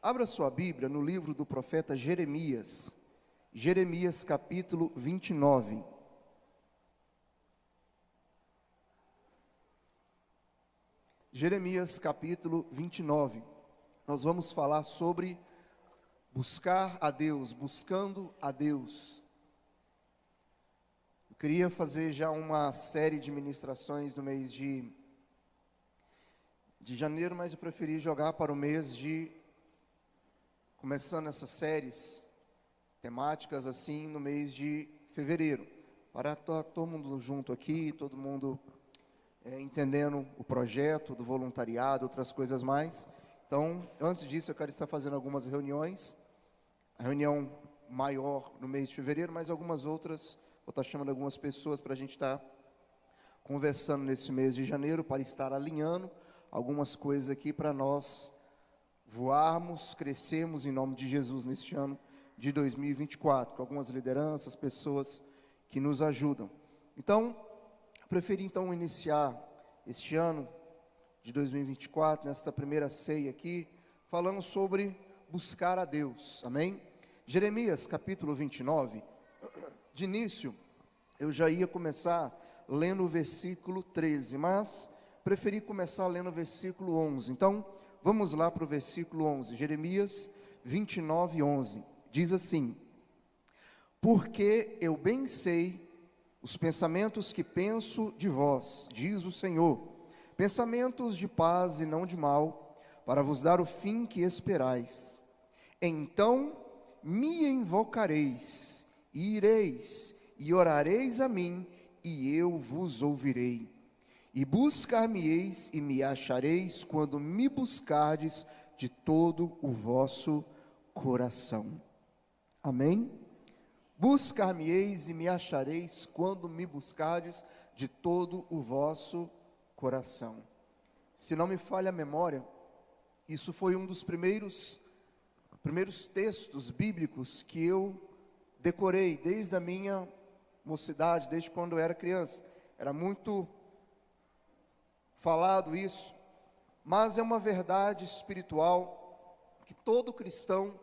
Abra sua Bíblia no livro do profeta Jeremias, Jeremias capítulo 29. Jeremias capítulo 29. Nós vamos falar sobre buscar a Deus, buscando a Deus. Eu queria fazer já uma série de ministrações no mês de janeiro, mas eu preferi jogar para o mês de, começando essas séries temáticas assim, no mês de fevereiro, para estar todo mundo junto aqui, todo mundo entendendo o projeto do voluntariado, outras coisas mais. Então, antes disso, eu quero estar fazendo algumas reuniões, a reunião maior no mês de fevereiro, mas algumas outras, vou estar chamando algumas pessoas para a gente estar conversando nesse mês de janeiro, para estar alinhando algumas coisas aqui para nós voarmos, crescermos em nome de Jesus neste ano de 2024, com algumas lideranças, pessoas que nos ajudam. Então, preferi então iniciar este ano de 2024, nesta primeira ceia aqui, falando sobre buscar a Deus, amém? Jeremias capítulo 29, de início, eu já ia começar lendo o versículo 13, mas preferi começar lendo o versículo 11, então, vamos lá para o versículo 11, Jeremias 29, 11, diz assim: porque eu bem sei os pensamentos que penso de vós, diz o Senhor, pensamentos de paz e não de mal, para vos dar o fim que esperais. Então me invocareis, e ireis, e orareis a mim, e eu vos ouvirei. E buscar-me-eis e me achareis, quando me buscardes de todo o vosso coração. Amém? Buscar-me-eis e me achareis, quando me buscardes de todo o vosso coração. Se não me falha a memória, isso foi um dos primeiros textos bíblicos que eu decorei desde a minha mocidade, desde quando eu era criança. Era muito falado isso, mas é uma verdade espiritual que todo cristão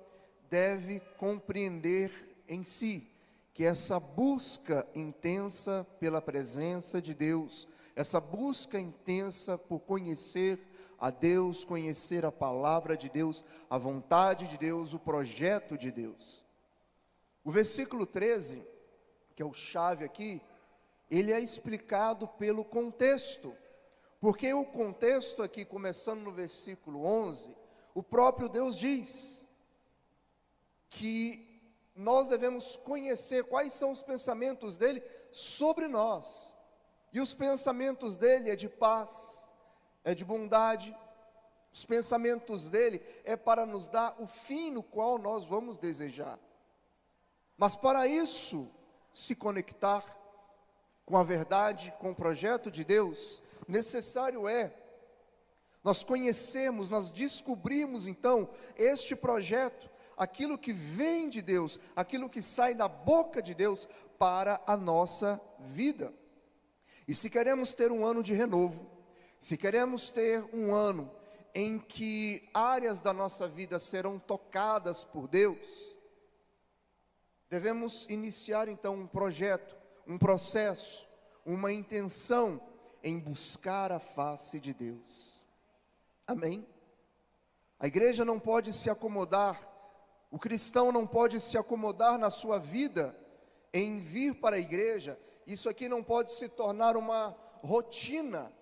deve compreender em si, que essa busca intensa pela presença de Deus, essa busca intensa por conhecer a Deus, conhecer a palavra de Deus, a vontade de Deus, o projeto de Deus. O versículo 13, que é o chave aqui, ele é explicado pelo contexto, porque o contexto aqui, começando no versículo 11, o próprio Deus diz que nós devemos conhecer quais são os pensamentos dele sobre nós, e os pensamentos dele é de paz, é de bondade, os pensamentos dele é para nos dar o fim no qual nós vamos desejar. Mas para isso, se conectar com a verdade, com o projeto de Deus, necessário é nós conhecermos, nós descobrimos então este projeto, aquilo que vem de Deus, aquilo que sai da boca de Deus para a nossa vida. E se queremos ter um ano de renovo, se queremos ter um ano em que áreas da nossa vida serão tocadas por Deus, devemos iniciar então um projeto, um processo, uma intenção em buscar a face de Deus. Amém? A igreja não pode se acomodar, o cristão não pode se acomodar na sua vida em vir para a igreja. Isso aqui não pode se tornar uma rotina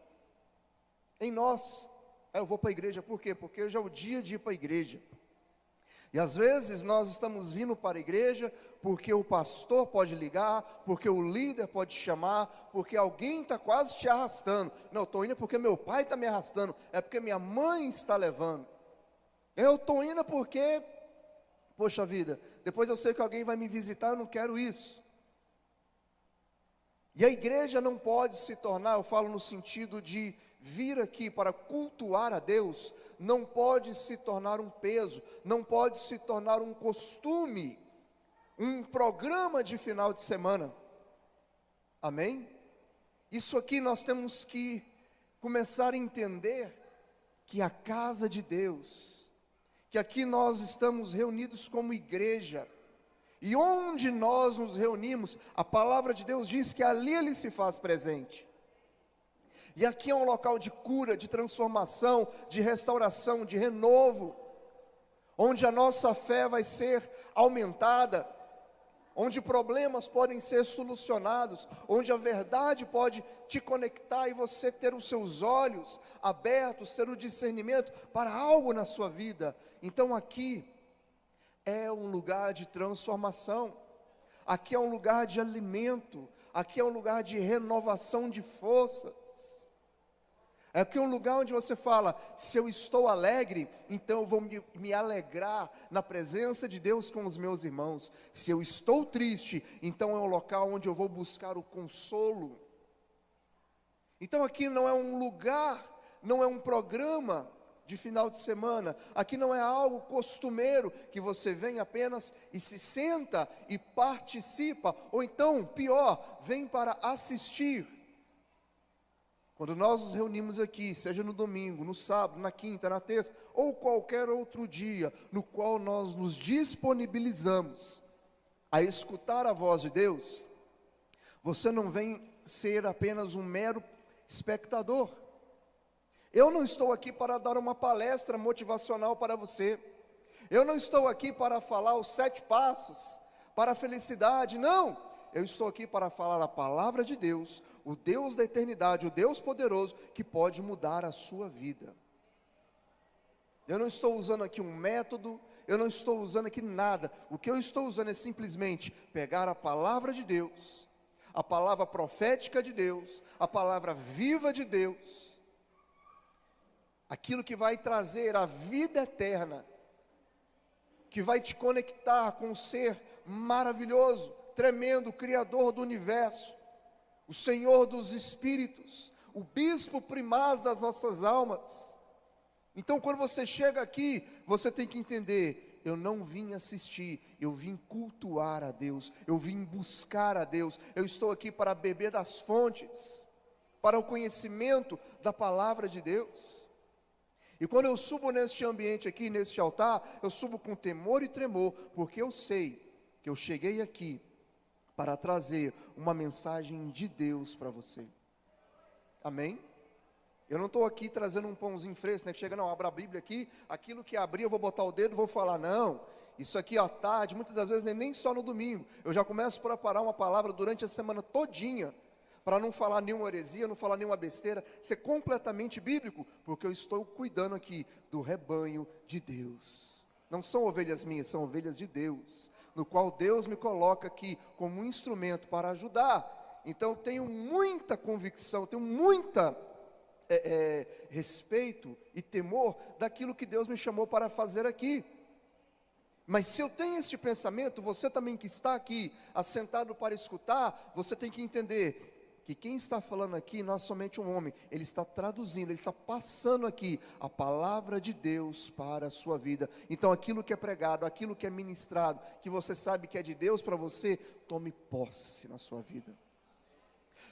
em nós. Eu vou para a igreja, por quê? Porque hoje é o dia de ir para a igreja. E às vezes nós estamos vindo para a igreja porque o pastor pode ligar, porque o líder pode chamar, porque alguém está quase te arrastando. Não, eu estou indo porque meu pai está me arrastando, é porque minha mãe está levando. Eu estou indo porque, poxa vida, depois eu sei que alguém vai me visitar, eu não quero isso. E a igreja não pode se tornar, eu falo no sentido de vir aqui para cultuar a Deus, não pode se tornar um peso, não pode se tornar um costume, um programa de final de semana. Amém? Isso aqui nós temos que começar a entender que a casa de Deus, que aqui nós estamos reunidos como igreja, e onde nós nos reunimos, a palavra de Deus diz que ali Ele se faz presente. E aqui é um local de cura, de transformação, de restauração, de renovo, onde a nossa fé vai ser aumentada, onde problemas podem ser solucionados, onde a verdade pode te conectar e você ter os seus olhos abertos, ter o discernimento para algo na sua vida. Então aqui é um lugar de transformação, aqui é um lugar de alimento, aqui é um lugar de renovação de forças. Aqui é um lugar onde você fala, se eu estou alegre, então eu vou me alegrar na presença de Deus com os meus irmãos. Se eu estou triste, então é um local onde eu vou buscar o consolo. Então aqui não é um lugar, não é um programa de final de semana, aqui não é algo costumeiro, que você vem apenas e se senta e participa, ou então, pior, vem para assistir. Quando nós nos reunimos aqui, seja no domingo, no sábado, na quinta, na terça, ou qualquer outro dia, no qual nós nos disponibilizamos a escutar a voz de Deus, você não vem ser apenas um mero espectador. Eu não estou aqui para dar uma palestra motivacional para você, eu não estou aqui para falar os 7 passos para a felicidade, não. Eu estou aqui para falar a palavra de Deus, o Deus da eternidade, o Deus poderoso, que pode mudar a sua vida. Eu não estou usando aqui um método, eu não estou usando aqui nada. O que eu estou usando é simplesmente pegar a palavra de Deus, a palavra profética de Deus, a palavra viva de Deus, aquilo que vai trazer a vida eterna, que vai te conectar com um ser maravilhoso, tremendo, Criador do universo, o Senhor dos espíritos, o bispo primaz das nossas almas. Então quando você chega aqui, você tem que entender, eu não vim assistir, eu vim cultuar a Deus, eu vim buscar a Deus, eu estou aqui para beber das fontes, para o conhecimento da palavra de Deus. E quando eu subo neste ambiente aqui, neste altar, eu subo com temor e tremor, porque eu sei que eu cheguei aqui para trazer uma mensagem de Deus para você. Amém? Eu não estou aqui trazendo um pãozinho fresco, né? Que chega, não, abra a Bíblia aqui, aquilo que abrir eu vou botar o dedo e vou falar, não. Isso aqui à tarde, muitas das vezes nem só no domingo. Eu já começo a preparar uma palavra durante a semana todinha, para não falar nenhuma heresia, não falar nenhuma besteira, ser completamente bíblico, porque eu estou cuidando aqui do rebanho de Deus. Não são ovelhas minhas, são ovelhas de Deus, no qual Deus me coloca aqui como um instrumento para ajudar. Então eu tenho muita convicção, tenho muita respeito e temor daquilo que Deus me chamou para fazer aqui. Mas se eu tenho este pensamento, você também que está aqui, assentado para escutar, você tem que entender que quem está falando aqui não é somente um homem, ele está traduzindo, ele está passando aqui a palavra de Deus para a sua vida. Então aquilo que é pregado, aquilo que é ministrado, que você sabe que é de Deus para você, tome posse na sua vida.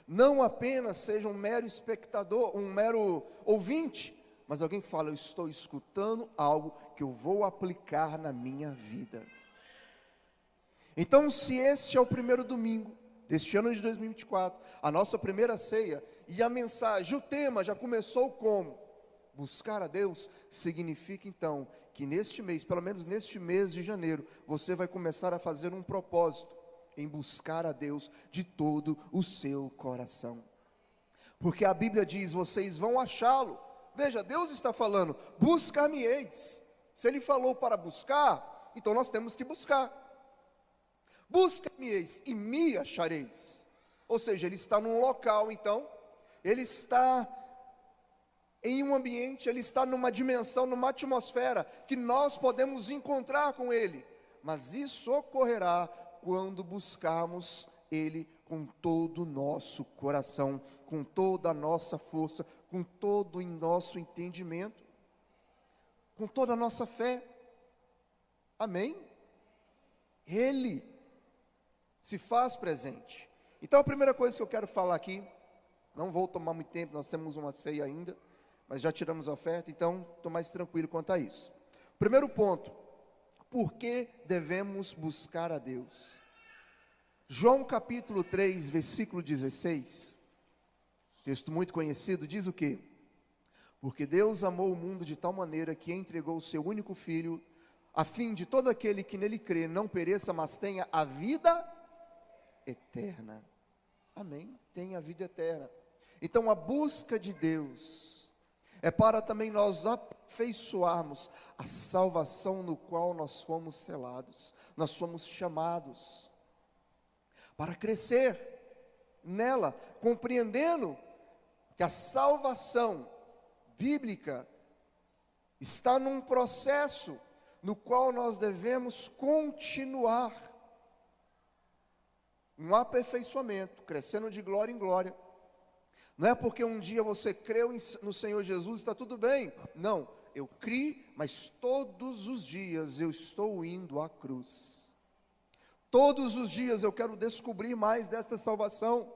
Não apenas seja um mero espectador, um mero ouvinte, mas alguém que fala, eu estou escutando algo que eu vou aplicar na minha vida. Então, se este é o primeiro domingo deste ano de 2024, a nossa primeira ceia, e a mensagem, o tema já começou como? Buscar a Deus, significa então, que neste mês, pelo menos neste mês de janeiro, você vai começar a fazer um propósito, em buscar a Deus de todo o seu coração, porque a Bíblia diz, vocês vão achá-lo. Veja, Deus está falando, buscar-me-eis. Se Ele falou para buscar, então nós temos que buscar. Busca-me-eis e me achareis. Ou seja, Ele está num local, então, Ele está em um ambiente, Ele está numa dimensão, numa atmosfera, que nós podemos encontrar com Ele, mas isso ocorrerá quando buscarmos Ele com todo o nosso coração, com toda a nossa força, com todo o nosso entendimento, com toda a nossa fé. Amém? Ele se faz presente. Então a primeira coisa que eu quero falar aqui, não vou tomar muito tempo, nós temos uma ceia ainda, mas já tiramos a oferta, então estou mais tranquilo quanto a isso. Primeiro ponto, por que devemos buscar a Deus? João capítulo 3, versículo 16, texto muito conhecido, diz o quê? Porque Deus amou o mundo de tal maneira que entregou o seu único Filho, a fim de todo aquele que nele crê não pereça, mas tenha a vida eterna. Amém? Tenha a vida eterna. Então a busca de Deus é para também nós afeiçoarmos a salvação no qual nós fomos selados, nós fomos chamados para crescer nela, compreendendo que a salvação bíblica está num processo no qual nós devemos continuar, um aperfeiçoamento, crescendo de glória em glória. Não é porque um dia você creu no Senhor Jesus, está tudo bem. Não, eu criei, mas todos os dias eu estou indo à cruz. Todos os dias eu quero descobrir mais desta salvação,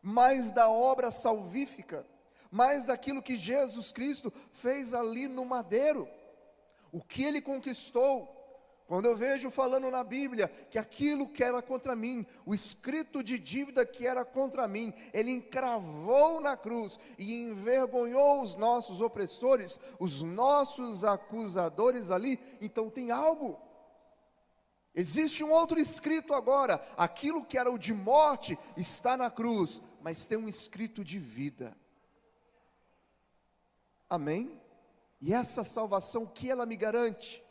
mais da obra salvífica, mais daquilo que Jesus Cristo fez ali no madeiro, o que Ele conquistou. Quando eu vejo falando na Bíblia que aquilo que era contra mim, o escrito de dívida que era contra mim, Ele encravou na cruz e envergonhou os nossos opressores, os nossos acusadores ali, então tem algo. Existe um outro escrito agora, aquilo que era o de morte está na cruz, mas tem um escrito de vida. Amém? E essa salvação, o que ela me garante?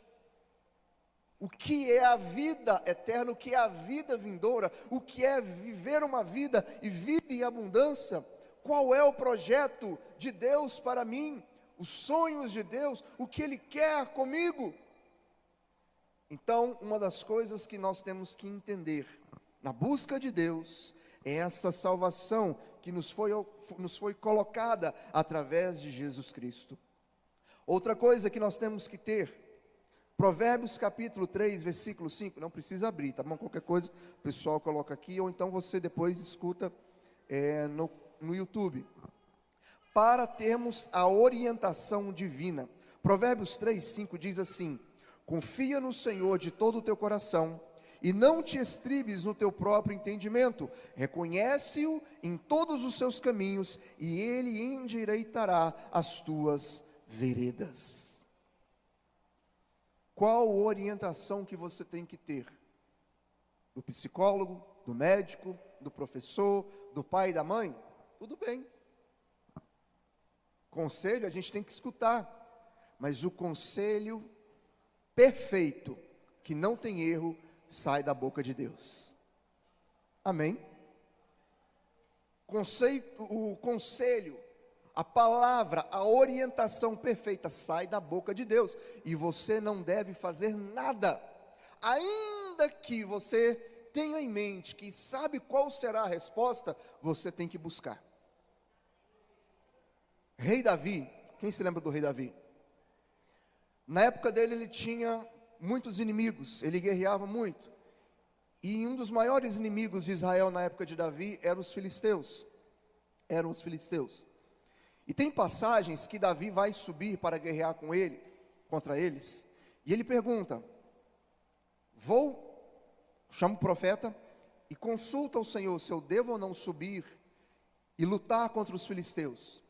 O que é a vida eterna, o que é a vida vindoura, o que é viver uma vida e vida em abundância? Qual é o projeto de Deus para mim? Os sonhos de Deus, o que Ele quer comigo? Então, uma das coisas que nós temos que entender na busca de Deus é essa salvação que nos foi colocada através de Jesus Cristo. Outra coisa que nós temos que ter, Provérbios capítulo 3, versículo 5, não precisa abrir, tá bom? Qualquer coisa o pessoal coloca aqui, ou então você depois escuta no YouTube. Para termos a orientação divina, Provérbios 3, 5 diz assim: confia no Senhor de todo o teu coração, e não te estribes no teu próprio entendimento, reconhece-o em todos os seus caminhos, e Ele endireitará as tuas veredas. Qual orientação que você tem que ter? Do psicólogo, do médico, do professor, do pai e da mãe? Tudo bem. Conselho a gente tem que escutar, mas o conselho perfeito, que não tem erro, sai da boca de Deus. Amém? O conselho, a palavra, a orientação perfeita sai da boca de Deus, e você não deve fazer nada, ainda que você tenha em mente que sabe qual será a resposta, você tem que buscar. Rei Davi, quem se lembra do rei Davi? Na época dele ele tinha muitos inimigos, ele guerreava muito, e um dos maiores inimigos de Israel na época de Davi eram os filisteus. E tem passagens que Davi vai subir para guerrear contra eles, e ele pergunta: chama o profeta e consulta o Senhor se eu devo ou não subir e lutar contra os filisteus.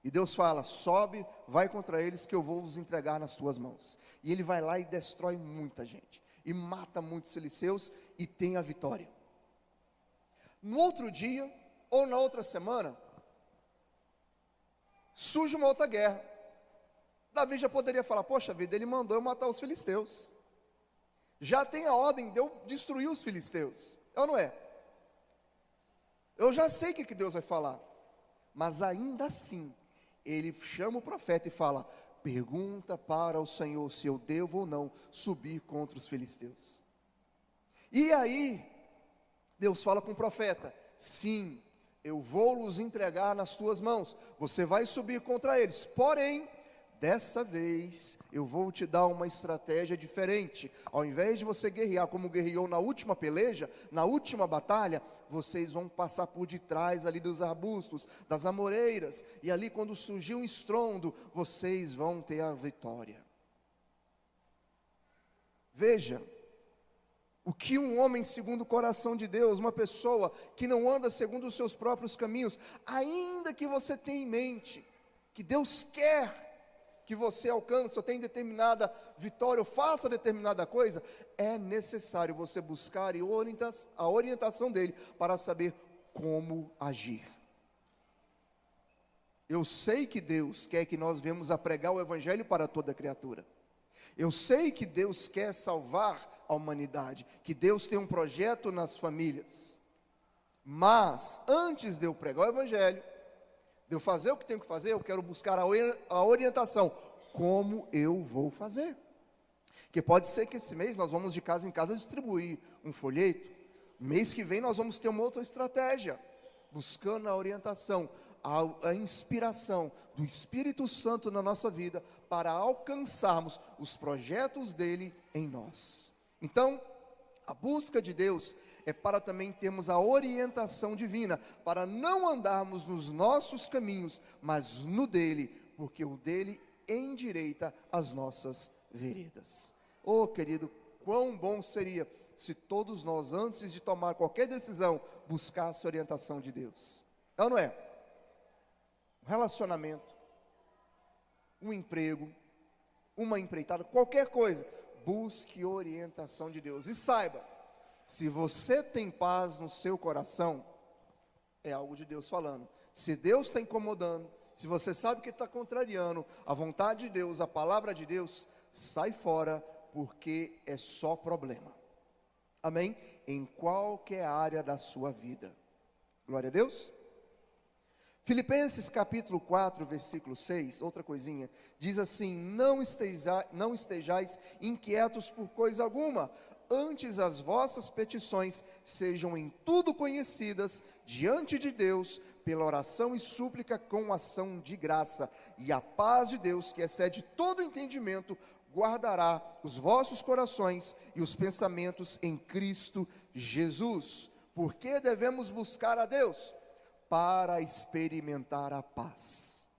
E Deus fala: sobe, vai contra eles que eu vou os entregar nas tuas mãos. E ele vai lá e destrói muita gente, e mata muitos filisteus, e tem a vitória. No outro dia, ou na outra semana, surge uma outra guerra. Davi já poderia falar: poxa vida, ele mandou eu matar os filisteus, já tem a ordem de eu destruir os filisteus, ou não é? Eu já sei o que Deus vai falar, mas ainda assim, ele chama o profeta e fala: pergunta para o Senhor se eu devo ou não subir contra os filisteus. E aí, Deus fala com o profeta: sim, eu vou os entregar nas tuas mãos, você vai subir contra eles, porém, dessa vez, eu vou te dar uma estratégia diferente. Ao invés de você guerrear como guerreou na última peleja, na última batalha, vocês vão passar por detrás ali dos arbustos, das amoreiras, e ali quando surgir um estrondo, vocês vão ter a vitória. Veja, o que um homem segundo o coração de Deus, uma pessoa que não anda segundo os seus próprios caminhos, ainda que você tenha em mente que Deus quer que você alcance, ou tenha determinada vitória, ou faça determinada coisa, é necessário você buscar a orientação dele para saber como agir. Eu sei que Deus quer que nós venhamos a pregar o evangelho para toda criatura. Eu sei que Deus quer salvar a humanidade, que Deus tem um projeto nas famílias. Mas, antes de eu pregar o evangelho, de eu fazer o que tenho que fazer, eu quero buscar a orientação. Como eu vou fazer? Que pode ser que esse mês nós vamos de casa em casa distribuir um folheto. Mês que vem nós vamos ter uma outra estratégia, buscando a orientação, a inspiração do Espírito Santo na nossa vida, para alcançarmos os projetos dele em nós. Então, a busca de Deus é para também termos a orientação divina, para não andarmos nos nossos caminhos, mas no dele, porque o dele endireita as nossas veredas. Oh, querido, quão bom seria se todos nós, antes de tomar qualquer decisão, buscasse a orientação de Deus. É ou não é? Um relacionamento, um emprego, uma empreitada, qualquer coisa, busque orientação de Deus. E saiba, se você tem paz no seu coração, é algo de Deus falando. Se Deus está incomodando, se você sabe que está contrariando a vontade de Deus, a palavra de Deus, sai fora, porque é só problema. Amém? Em qualquer área da sua vida. Glória a Deus. Filipenses capítulo 4, versículo 6, outra coisinha, diz assim: não estejais inquietos por coisa alguma, antes as vossas petições sejam em tudo conhecidas diante de Deus, pela oração e súplica com ação de graça, e a paz de Deus, que excede todo entendimento, guardará os vossos corações e os pensamentos em Cristo Jesus. Por que devemos buscar a Deus? Para experimentar a paz.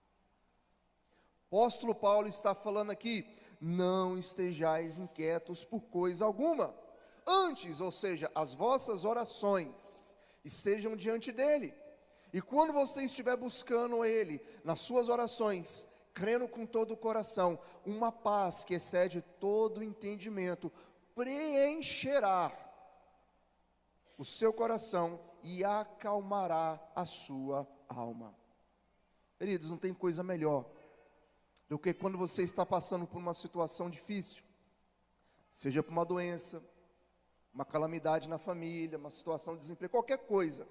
O apóstolo Paulo está falando aqui: não estejais inquietos por coisa alguma, antes, ou seja, as vossas orações estejam diante dele, e quando você estiver buscando ele, nas suas orações, crendo com todo o coração, uma paz que excede todo entendimento, preencherá o seu coração e acalmará a sua alma. Queridos, não tem coisa melhor do que quando você está passando por uma situação difícil, seja por uma doença, uma calamidade na família, uma situação de desemprego, qualquer coisa,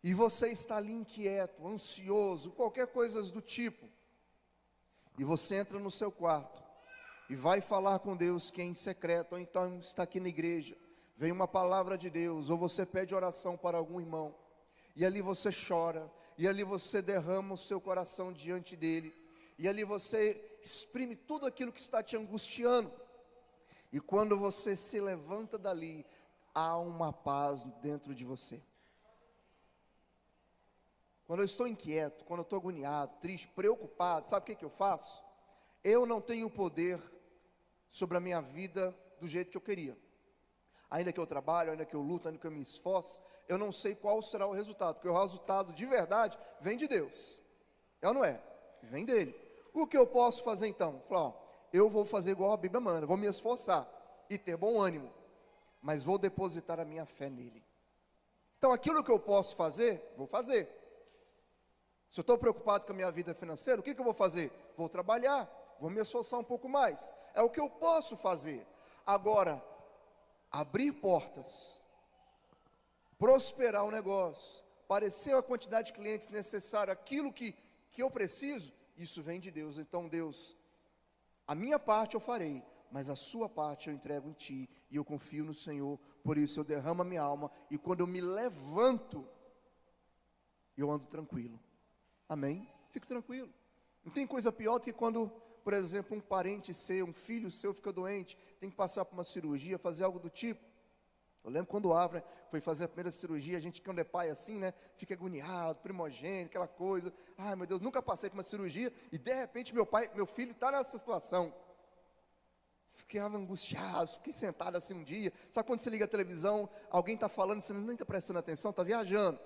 e você está ali inquieto, ansioso, qualquer coisa do tipo, e você entra no seu quarto e vai falar com Deus, que é em secreto, ou então está aqui na igreja, vem uma palavra de Deus, ou você pede oração para algum irmão, e ali você chora, e ali você derrama o seu coração diante dele, e ali você exprime tudo aquilo que está te angustiando, e quando você se levanta dali, há uma paz dentro de você. Quando eu estou inquieto, quando eu estou agoniado, triste, preocupado, sabe o que eu faço? Eu não tenho poder sobre a minha vida do jeito que eu queria. Ainda que eu trabalho, ainda que eu luto, ainda que eu me esforço, eu não sei qual será o resultado, porque o resultado de verdade vem de Deus. É ou não é? Vem dele. O que eu posso fazer então? Falar, ó, eu vou fazer igual a Bíblia manda, vou me esforçar e ter bom ânimo, mas vou depositar a minha fé nele. Então aquilo que eu posso fazer, vou fazer. Se eu estou preocupado com a minha vida financeira, o que eu vou fazer? Vou trabalhar, vou me esforçar um pouco mais. É o que eu posso fazer. Agora, abrir portas, prosperar o negócio, aparecer a quantidade de clientes necessária, aquilo que eu preciso, isso vem de Deus. Então Deus, a minha parte eu farei, mas a sua parte eu entrego em ti, e eu confio no Senhor, por isso eu derramo a minha alma, e quando eu me levanto, eu ando tranquilo. Amém? Fico tranquilo. Não tem coisa pior do que quando, por exemplo, um parente seu, um filho seu fica doente, tem que passar por uma cirurgia, fazer algo do tipo. Eu lembro quando o Avra foi fazer a primeira cirurgia, a gente quando é pai assim, né, fica agoniado, primogênito, aquela coisa. Ai meu Deus, nunca passei por uma cirurgia, e de repente meu filho está nessa situação. ficava angustiado, fiquei sentado assim um dia. Sabe quando você liga a televisão, alguém está falando, você nem está prestando atenção, está viajando.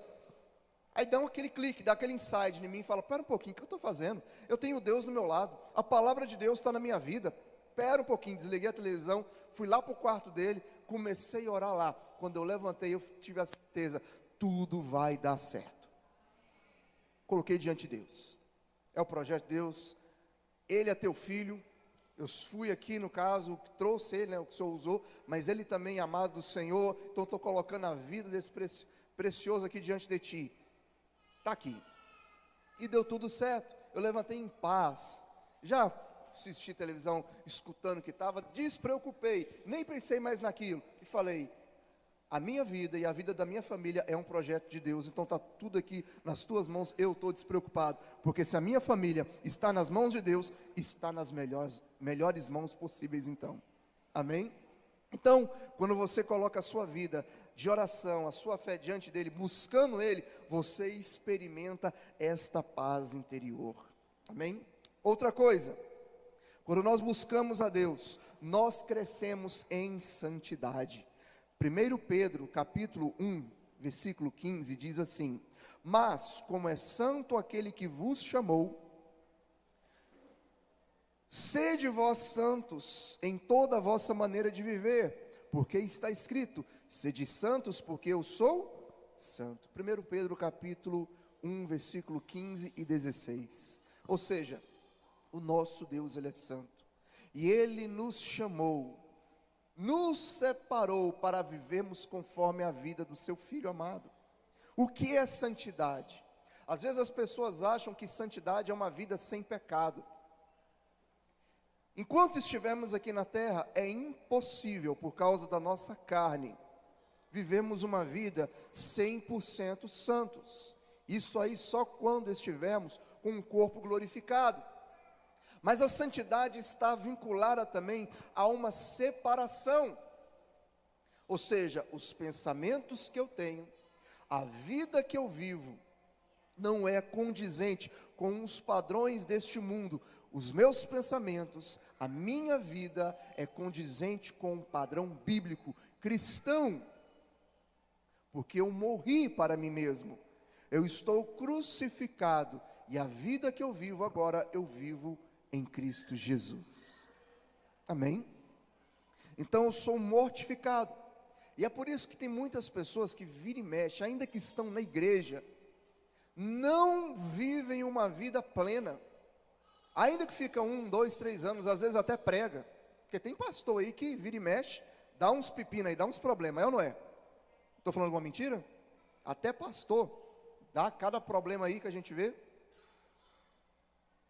Aí dá aquele clique, dá aquele insight em mim e fala, pera um pouquinho, o que eu estou fazendo? Eu tenho Deus do meu lado, a palavra de Deus está na minha vida. Pera um pouquinho, desliguei a televisão, fui lá para o quarto dele, comecei a orar lá. Quando eu levantei, eu tive a certeza, tudo vai dar certo. Coloquei diante de Deus. É o projeto de Deus, ele é teu filho. Eu fui aqui, no caso, trouxe ele, o que o Senhor usou, mas ele também é amado do Senhor, então estou colocando a vida desse precioso aqui diante de ti. Está aqui. E deu tudo certo. Eu levantei em paz. Já assisti televisão, escutando o que estava, despreocupei, nem pensei mais naquilo. E falei, a minha vida e a vida da minha família é um projeto de Deus, então está tudo aqui nas tuas mãos, eu estou despreocupado, porque se a minha família está nas mãos de Deus, está nas melhores mãos possíveis então, amém? Então, quando você coloca a sua vida de oração, a sua fé diante dEle, buscando Ele, você experimenta esta paz interior, amém? Outra coisa, quando nós buscamos a Deus, nós crescemos em santidade. 1 Pedro, capítulo 1, versículo 15, diz assim, mas como é santo aquele que vos chamou, sede vós santos em toda a vossa maneira de viver, porque está escrito, sede santos porque eu sou santo. 1 Pedro, capítulo 1, versículo 15 e 16, ou seja, o nosso Deus, Ele é santo, e Ele nos chamou, nos separou para vivermos conforme a vida do seu Filho amado. O que é santidade? Às vezes as pessoas acham que santidade é uma vida sem pecado. Enquanto estivermos aqui na terra, é impossível, por causa da nossa carne, vivemos uma vida 100% santos. Isso aí só quando estivermos com um corpo glorificado. Mas a santidade está vinculada também a uma separação, ou seja, os pensamentos que eu tenho, a vida que eu vivo, não é condizente com os padrões deste mundo. Os meus pensamentos, a minha vida é condizente com o padrão bíblico, cristão, porque eu morri para mim mesmo, eu estou crucificado, e a vida que eu vivo agora, eu vivo em Cristo Jesus, amém? Então eu sou mortificado, e é por isso que tem muitas pessoas que viram e mexem, ainda que estão na igreja, não vivem uma vida plena, ainda que fica 1, 2, 3 anos, às vezes até prega, porque tem pastor aí que vira e mexe, dá uns pepinos aí, dá uns problemas, é ou não é? Estou falando alguma mentira? Até pastor, dá cada problema aí que a gente vê.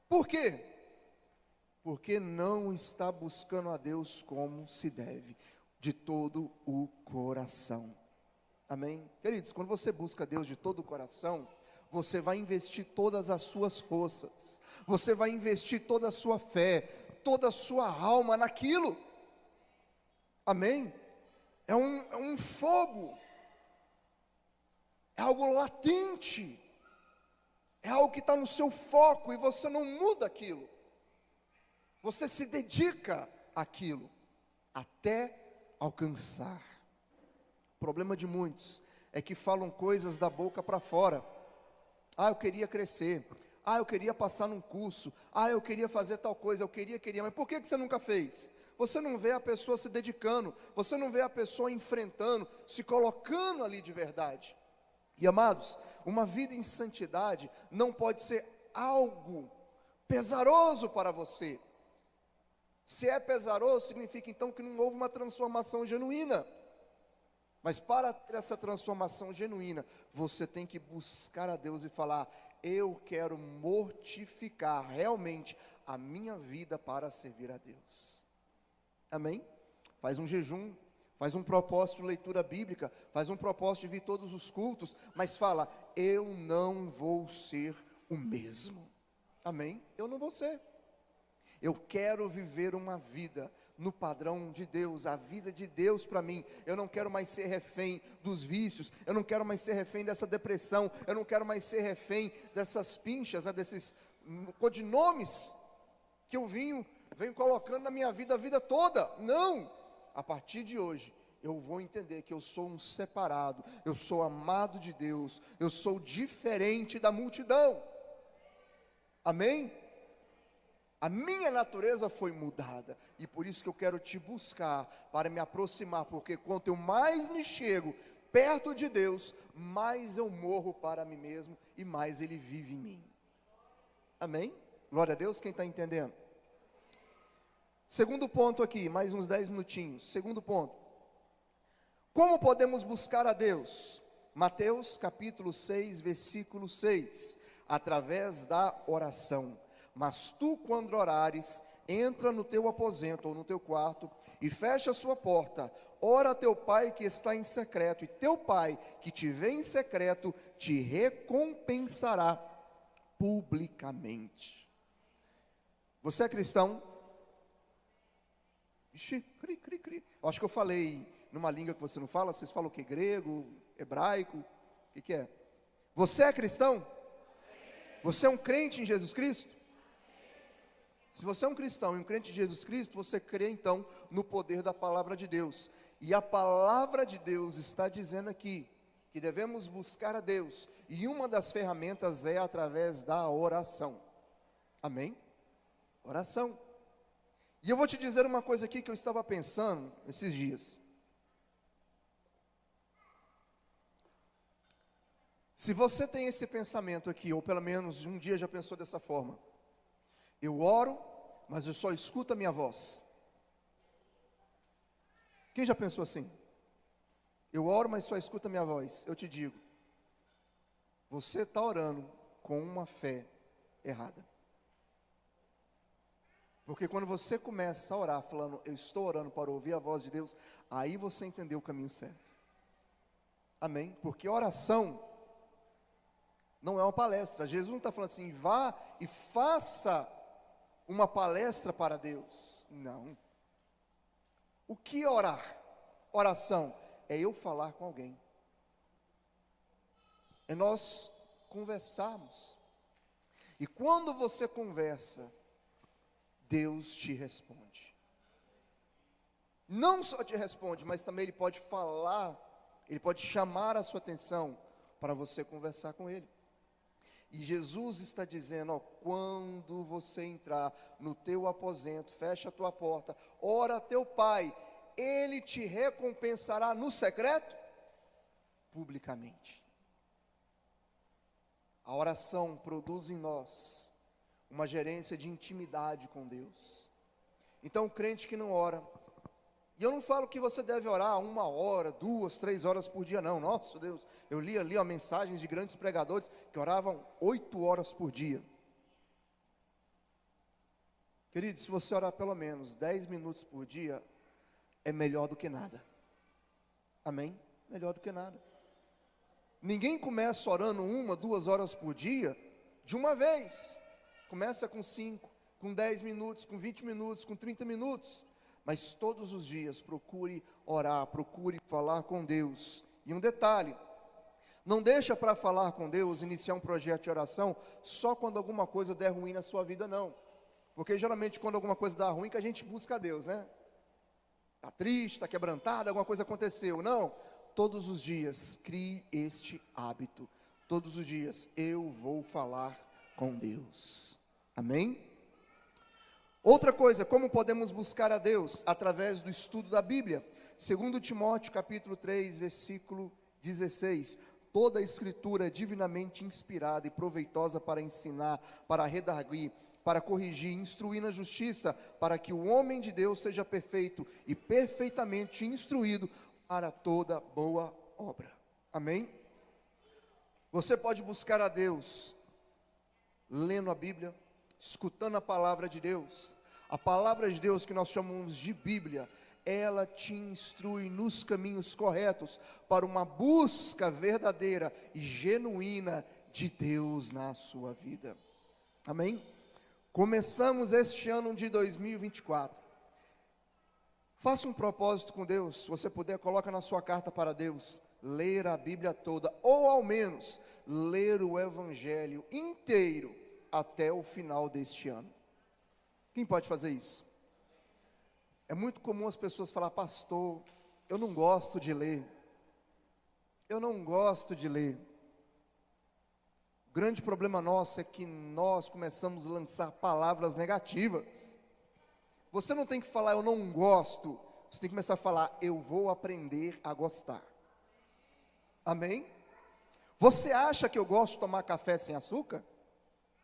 Por quê? Porque não está buscando a Deus como se deve, de todo o coração, amém? Queridos, quando você busca Deus de todo o coração, você vai investir todas as suas forças, você vai investir toda a sua fé, toda a sua alma naquilo, amém? É um fogo, é algo latente, é algo que está no seu foco, e você não muda aquilo, você se dedica àquilo, até alcançar. O problema de muitos, é que falam coisas da boca para fora, eu queria crescer, eu queria passar num curso, eu queria fazer tal coisa, eu queria, mas por que você nunca fez? Você não vê a pessoa se dedicando, você não vê a pessoa enfrentando, se colocando ali de verdade. E amados, uma vida em santidade não pode ser algo pesaroso para você. Se é pesaroso, significa então que não houve uma transformação genuína. Mas para ter essa transformação genuína, você tem que buscar a Deus e falar, eu quero mortificar realmente a minha vida para servir a Deus, amém? Faz um jejum, faz um propósito de leitura bíblica, faz um propósito de vir todos os cultos, mas fala, eu não vou ser o mesmo, amém? Eu não vou ser. Eu quero viver uma vida no padrão de Deus, a vida de Deus para mim. Eu não quero mais ser refém dos vícios, eu não quero mais ser refém dessa depressão, eu não quero mais ser refém dessas pinchas, desses codinomes que eu vim venho colocando na minha vida a vida toda. Não! A partir de hoje, eu vou entender que eu sou um separado, eu sou amado de Deus, eu sou diferente da multidão. Amém? A minha natureza foi mudada, e por isso que eu quero te buscar, para me aproximar, porque quanto eu mais me chego perto de Deus, mais eu morro para mim mesmo, e mais Ele vive em mim. Amém? Glória a Deus, quem está entendendo? Segundo ponto aqui, mais uns 10 minutinhos. Segundo ponto, como podemos buscar a Deus? Mateus capítulo 6, versículo 6, através da oração. Mas tu, quando orares, entra no teu aposento ou no teu quarto e fecha a sua porta. Ora a teu pai que está em secreto, e teu pai que te vê em secreto te recompensará publicamente. Você é cristão? Ixi, cri, cri, cri. Eu acho que eu falei numa língua que você não fala. Vocês falam o que? Grego, hebraico? O que é? Você é cristão? Você é um crente em Jesus Cristo? Se você é um cristão e um crente de Jesus Cristo, você crê então no poder da palavra de Deus. E a palavra de Deus está dizendo aqui que devemos buscar a Deus, e uma das ferramentas é através da oração. Amém? Oração. E eu vou te dizer uma coisa aqui que eu estava pensando esses dias. Se você tem esse pensamento aqui, ou pelo menos um dia já pensou dessa forma: eu oro, mas eu só escuto a minha voz. Quem já pensou assim? Eu oro, mas só escuto a minha voz. Eu te digo, você está orando com uma fé errada. Porque quando você começa a orar falando, eu estou orando para ouvir a voz de Deus, aí você entendeu o caminho certo. Amém? Porque oração não é uma palestra. Jesus não está falando assim, vá e faça uma palestra para Deus. Não. O que é orar? Oração é eu falar com alguém. É nós conversarmos. E quando você conversa, Deus te responde. Não só te responde, mas também Ele pode falar, Ele pode chamar a sua atenção para você conversar com Ele. E Jesus está dizendo, ó, quando você entrar no teu aposento, fecha a tua porta, ora a teu pai, Ele te recompensará no secreto, publicamente. A oração produz em nós uma gerência de intimidade com Deus. Então o crente que não ora, e eu não falo que você deve orar 1 hora, 2, 3 horas por dia, não. Nossa Deus, eu li ali mensagens de grandes pregadores que oravam 8 horas por dia. Querido, se você orar pelo menos 10 minutos por dia, é melhor do que nada. Amém? Melhor do que nada. Ninguém começa orando 1, 2 horas por dia de uma vez. Começa com 5, com 10 minutos, com 20 minutos, com 30 minutos. Mas todos os dias procure orar, procure falar com Deus. E um detalhe, não deixa para falar com Deus, iniciar um projeto de oração, só quando alguma coisa der ruim na sua vida, não. Porque geralmente quando alguma coisa dá ruim, que a gente busca a Deus, né? Está triste, está quebrantado, alguma coisa aconteceu. Não, todos os dias, crie este hábito. Todos os dias, eu vou falar com Deus. Amém? Outra coisa, como podemos buscar a Deus? Através do estudo da Bíblia. 2 Timóteo capítulo 3, versículo 16. Toda a escritura é divinamente inspirada e proveitosa para ensinar, para redarguir, para corrigir, instruir na justiça, para que o homem de Deus seja perfeito e perfeitamente instruído para toda boa obra. Amém? Você pode buscar a Deus lendo a Bíblia, escutando a palavra de Deus. A palavra de Deus, que nós chamamos de Bíblia, ela te instrui nos caminhos corretos para uma busca verdadeira e genuína de Deus na sua vida. Amém? Começamos este ano de 2024. Faça um propósito com Deus. Se você puder, coloca na sua carta para Deus: ler a Bíblia toda, ou ao menos ler o Evangelho inteiro até o final deste ano. Quem pode fazer isso? É muito comum as pessoas falar: pastor, eu não gosto de ler. Eu não gosto de ler. O grande problema nosso é que nós começamos a lançar palavras negativas. Você não tem que falar eu não gosto, você tem que começar a falar eu vou aprender a gostar. Amém? Você acha que eu gosto de tomar café sem açúcar?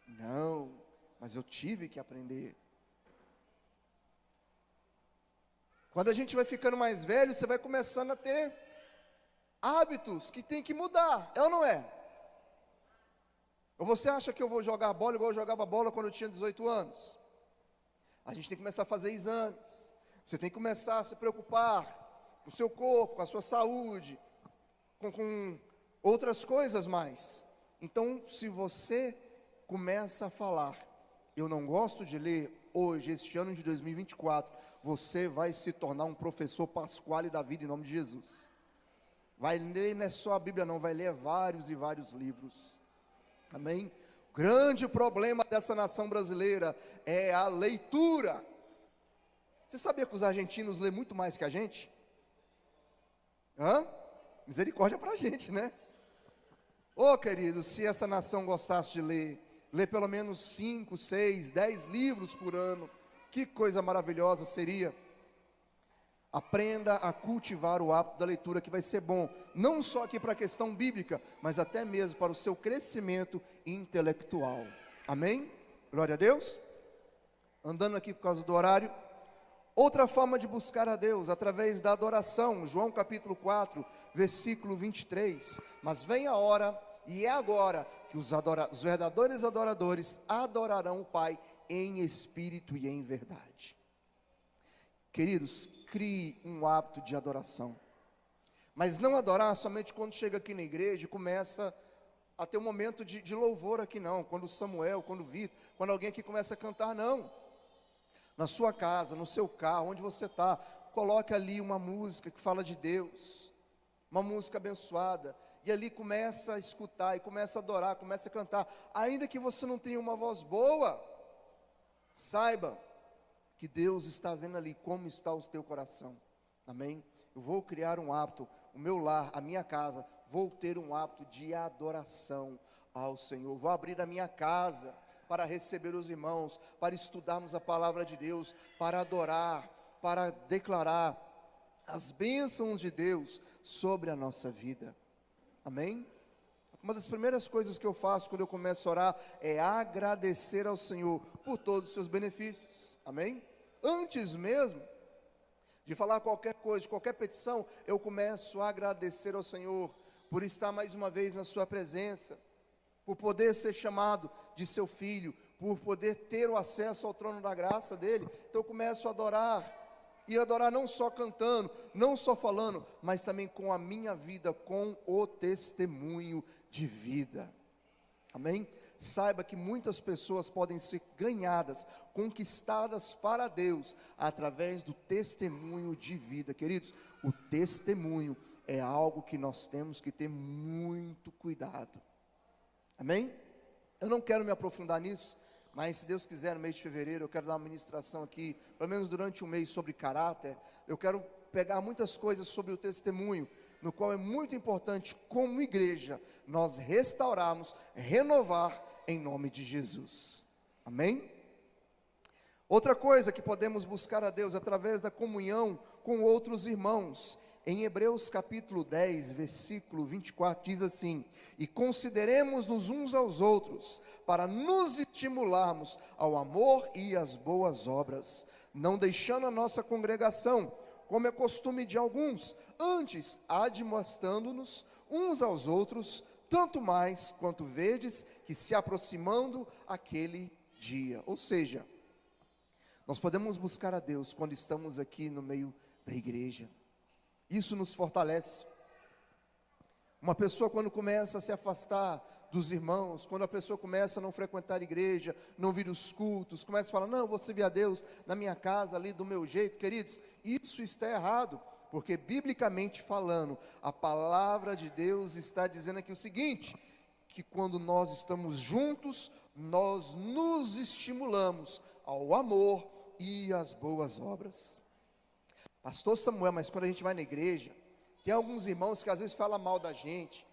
Não, mas eu tive que aprender. Quando a gente vai ficando mais velho, você vai começando a ter hábitos que tem que mudar, é ou não é? Ou você acha que eu vou jogar bola igual eu jogava bola quando eu tinha 18 anos? A gente tem que começar a fazer exames. Você tem que começar a se preocupar com o seu corpo, com a sua saúde, com outras coisas mais. Então, se você começa a falar, eu não gosto de ler, hoje, este ano de 2024, você vai se tornar um professor Pasquale da vida em nome de Jesus. Vai ler, não é só a Bíblia não, vai ler vários e vários livros. Amém? O grande problema dessa nação brasileira é a leitura. Você sabia que os argentinos lêem muito mais que a gente? Misericórdia para a gente, né? Ô querido, se essa nação gostasse de ler pelo menos 5, 6, 10 livros por ano, que coisa maravilhosa seria. Aprenda a cultivar o hábito da leitura, que vai ser bom, não só aqui para a questão bíblica, mas até mesmo para o seu crescimento intelectual. Amém? Glória a Deus. Andando aqui por causa do horário. Outra forma de buscar a Deus, através da adoração, João capítulo 4, versículo 23. Mas vem a hora, e é agora, que os verdadeiros adoradores adorarão o Pai em espírito e em verdade. Queridos, crie um hábito de adoração. Mas não adorar somente quando chega aqui na igreja e começa a ter um momento de louvor aqui, não. Quando o Samuel, quando o Vitor, quando alguém aqui começa a cantar, não. Na sua casa, no seu carro, onde você está, coloque ali uma música que fala de Deus, uma música abençoada, e ali começa a escutar, e começa a adorar, começa a cantar, ainda que você não tenha uma voz boa, saiba que Deus está vendo ali como está o teu coração, amém? Eu vou criar um hábito, o meu lar, a minha casa, vou ter um hábito de adoração ao Senhor, vou abrir a minha casa para receber os irmãos, para estudarmos a palavra de Deus, para adorar, para declarar as bênçãos de Deus sobre a nossa vida, amém? Uma das primeiras coisas que eu faço quando eu começo a orar é agradecer ao Senhor por todos os seus benefícios, amém? Antes mesmo de falar qualquer coisa, de qualquer petição, eu começo a agradecer ao Senhor por estar mais uma vez na sua presença, por poder ser chamado de seu filho, por poder ter o acesso ao trono da graça dele. Então eu começo a adorar, e adorar não só cantando, não só falando, mas também com a minha vida, com o testemunho de vida, amém? Saiba que muitas pessoas podem ser ganhadas, conquistadas para Deus, através do testemunho de vida, queridos. O testemunho é algo que nós temos que ter muito cuidado, amém? Eu não quero me aprofundar nisso, mas se Deus quiser, no mês de fevereiro, eu quero dar uma ministração aqui, pelo menos durante um mês, sobre caráter. Eu quero pegar muitas coisas sobre o testemunho, no qual é muito importante, como igreja, nós restaurarmos, renovar, em nome de Jesus, amém? Outra coisa que podemos buscar a Deus, através da comunhão com outros irmãos. Em Hebreus capítulo 10, versículo 24, diz assim: e consideremos-nos uns aos outros, para nos estimularmos ao amor e às boas obras, não deixando a nossa congregação, como é costume de alguns, antes admoestando-nos uns aos outros, tanto mais quanto vedes que se aproximando aquele dia. Ou seja, nós podemos buscar a Deus quando estamos aqui no meio da igreja. Isso nos fortalece. Uma pessoa, quando começa a se afastar dos irmãos, quando a pessoa começa a não frequentar a igreja, não vir os cultos, começa a falar, não, eu vou servir a Deus na minha casa, ali do meu jeito, queridos, isso está errado, porque biblicamente falando, a palavra de Deus está dizendo aqui o seguinte, que quando nós estamos juntos, nós nos estimulamos ao amor e às boas obras. Pastor Samuel, mas quando a gente vai na igreja, tem alguns irmãos que às vezes falam mal da gente.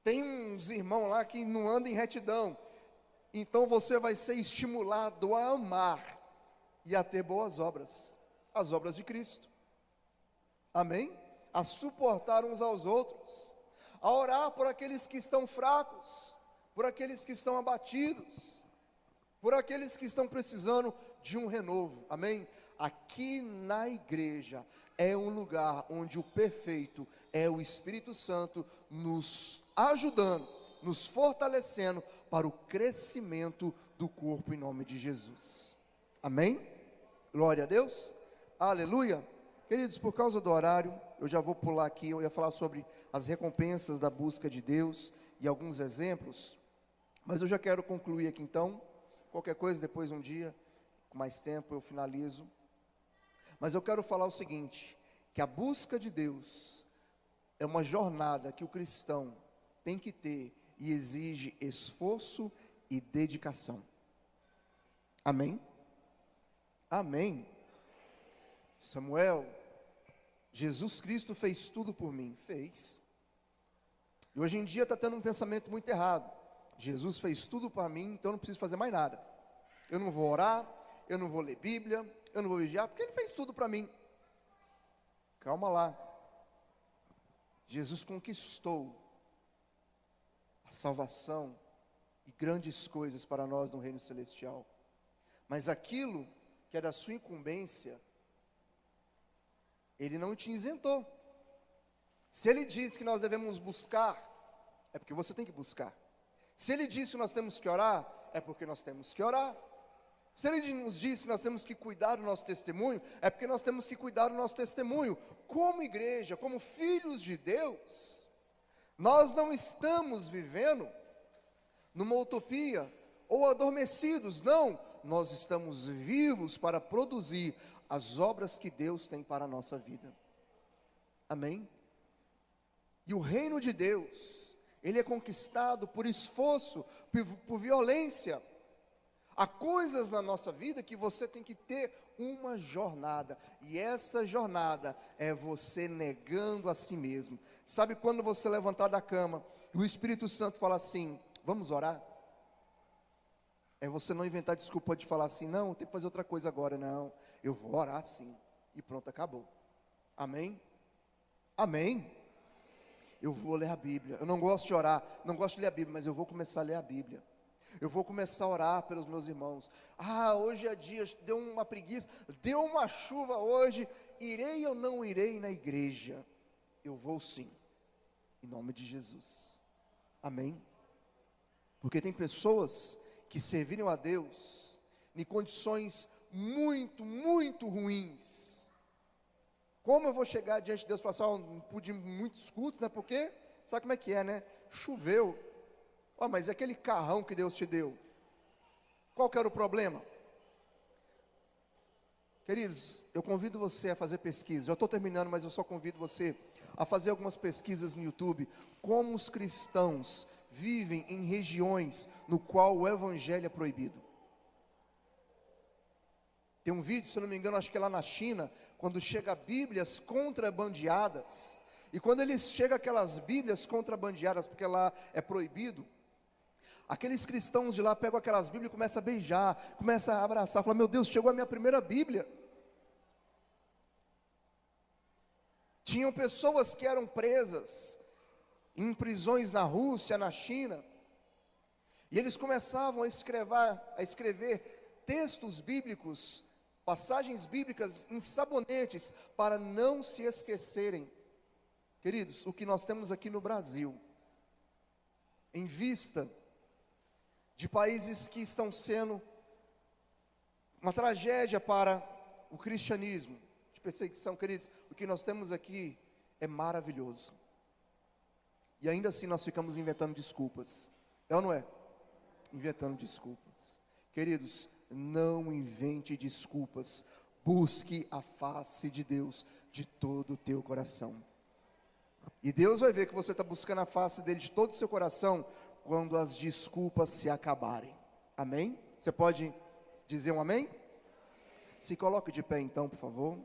Tem uns irmãos lá que não andam em retidão. Então você vai ser estimulado a amar e a ter boas obras, as obras de Cristo. Amém? A suportar uns aos outros, a orar por aqueles que estão fracos, por aqueles que estão abatidos, por aqueles que estão precisando de um renovo. Amém? Aqui na igreja é um lugar onde o perfeito é o Espírito Santo nos ajudando, nos fortalecendo para o crescimento do corpo em nome de Jesus. Amém? Glória a Deus. Aleluia. Queridos, por causa do horário, eu já vou pular aqui. Eu ia falar sobre as recompensas da busca de Deus e alguns exemplos, mas eu já quero concluir aqui então. Qualquer coisa, depois um dia, com mais tempo, eu finalizo. Mas eu quero falar o seguinte, que a busca de Deus é uma jornada que o cristão tem que ter e exige esforço e dedicação. Amém? Amém. Samuel, Jesus Cristo fez tudo por mim. Fez. E hoje em dia está tendo um pensamento muito errado. Jesus fez tudo para mim, então eu não preciso fazer mais nada. Eu não vou orar, eu não vou ler Bíblia, eu não vou vigiar, porque Ele fez tudo para mim. Calma lá. Jesus conquistou a salvação e grandes coisas para nós no reino celestial. Mas aquilo que é da sua incumbência, Ele não te isentou. Se Ele diz que nós devemos buscar, é porque você tem que buscar. Se Ele diz que nós temos que orar, é porque nós temos que orar. Se Ele nos diz que nós temos que cuidar do nosso testemunho, é porque nós temos que cuidar do nosso testemunho. Como igreja, como filhos de Deus, nós não estamos vivendo numa utopia ou adormecidos, não. Nós estamos vivos para produzir as obras que Deus tem para a nossa vida. Amém? E o reino de Deus, ele é conquistado por esforço, por violência. Há coisas na nossa vida que você tem que ter uma jornada, e essa jornada é você negando a si mesmo. Sabe quando você levantar da cama, e o Espírito Santo fala assim, vamos orar? É você não inventar desculpa de falar assim, não, eu tenho que fazer outra coisa agora. Não, eu vou orar sim, e pronto, acabou. Amém? Amém? Eu vou ler a Bíblia. Eu não gosto de orar, não gosto de ler a Bíblia, mas eu vou começar a ler a Bíblia. Eu vou começar a orar pelos meus irmãos. Hoje é dia, deu uma preguiça, deu uma chuva hoje, irei ou não irei na igreja? Eu vou sim, em nome de Jesus. Amém? Porque tem pessoas que serviram a Deus em condições muito, muito ruins. Como eu vou chegar diante de Deus e falar assim, não pude ir muitos cultos, né? Porque, sabe como é que é, né? Choveu. Mas aquele carrão que Deus te deu, qual que era o problema? Queridos, eu convido você a fazer pesquisa. Já estou terminando, mas eu só convido você a fazer algumas pesquisas no YouTube. Como os cristãos vivem em regiões no qual o evangelho é proibido. Tem um vídeo, se eu não me engano, acho que é lá na China, quando chega Bíblias contrabandeadas. E quando eles chegam aquelas Bíblias contrabandeadas, porque lá é proibido, aqueles cristãos de lá pegam aquelas Bíblias e começam a beijar, começam a abraçar, falam, meu Deus, chegou a minha primeira Bíblia. Tinham pessoas que eram presas em prisões na Rússia, na China, e eles começavam a escrever textos bíblicos, passagens bíblicas em sabonetes, para não se esquecerem. Queridos, o que nós temos aqui no Brasil, em vista de países que estão sendo uma tragédia para o cristianismo, de perseguição, queridos, o que nós temos aqui é maravilhoso. E ainda assim nós ficamos inventando desculpas. É ou não é? Inventando desculpas. Queridos, não invente desculpas. Busque a face de Deus de todo o teu coração. E Deus vai ver que você está buscando a face dele de todo o seu coração quando as desculpas se acabarem. Amém? Você pode dizer um amém? Se coloque de pé então, por favor.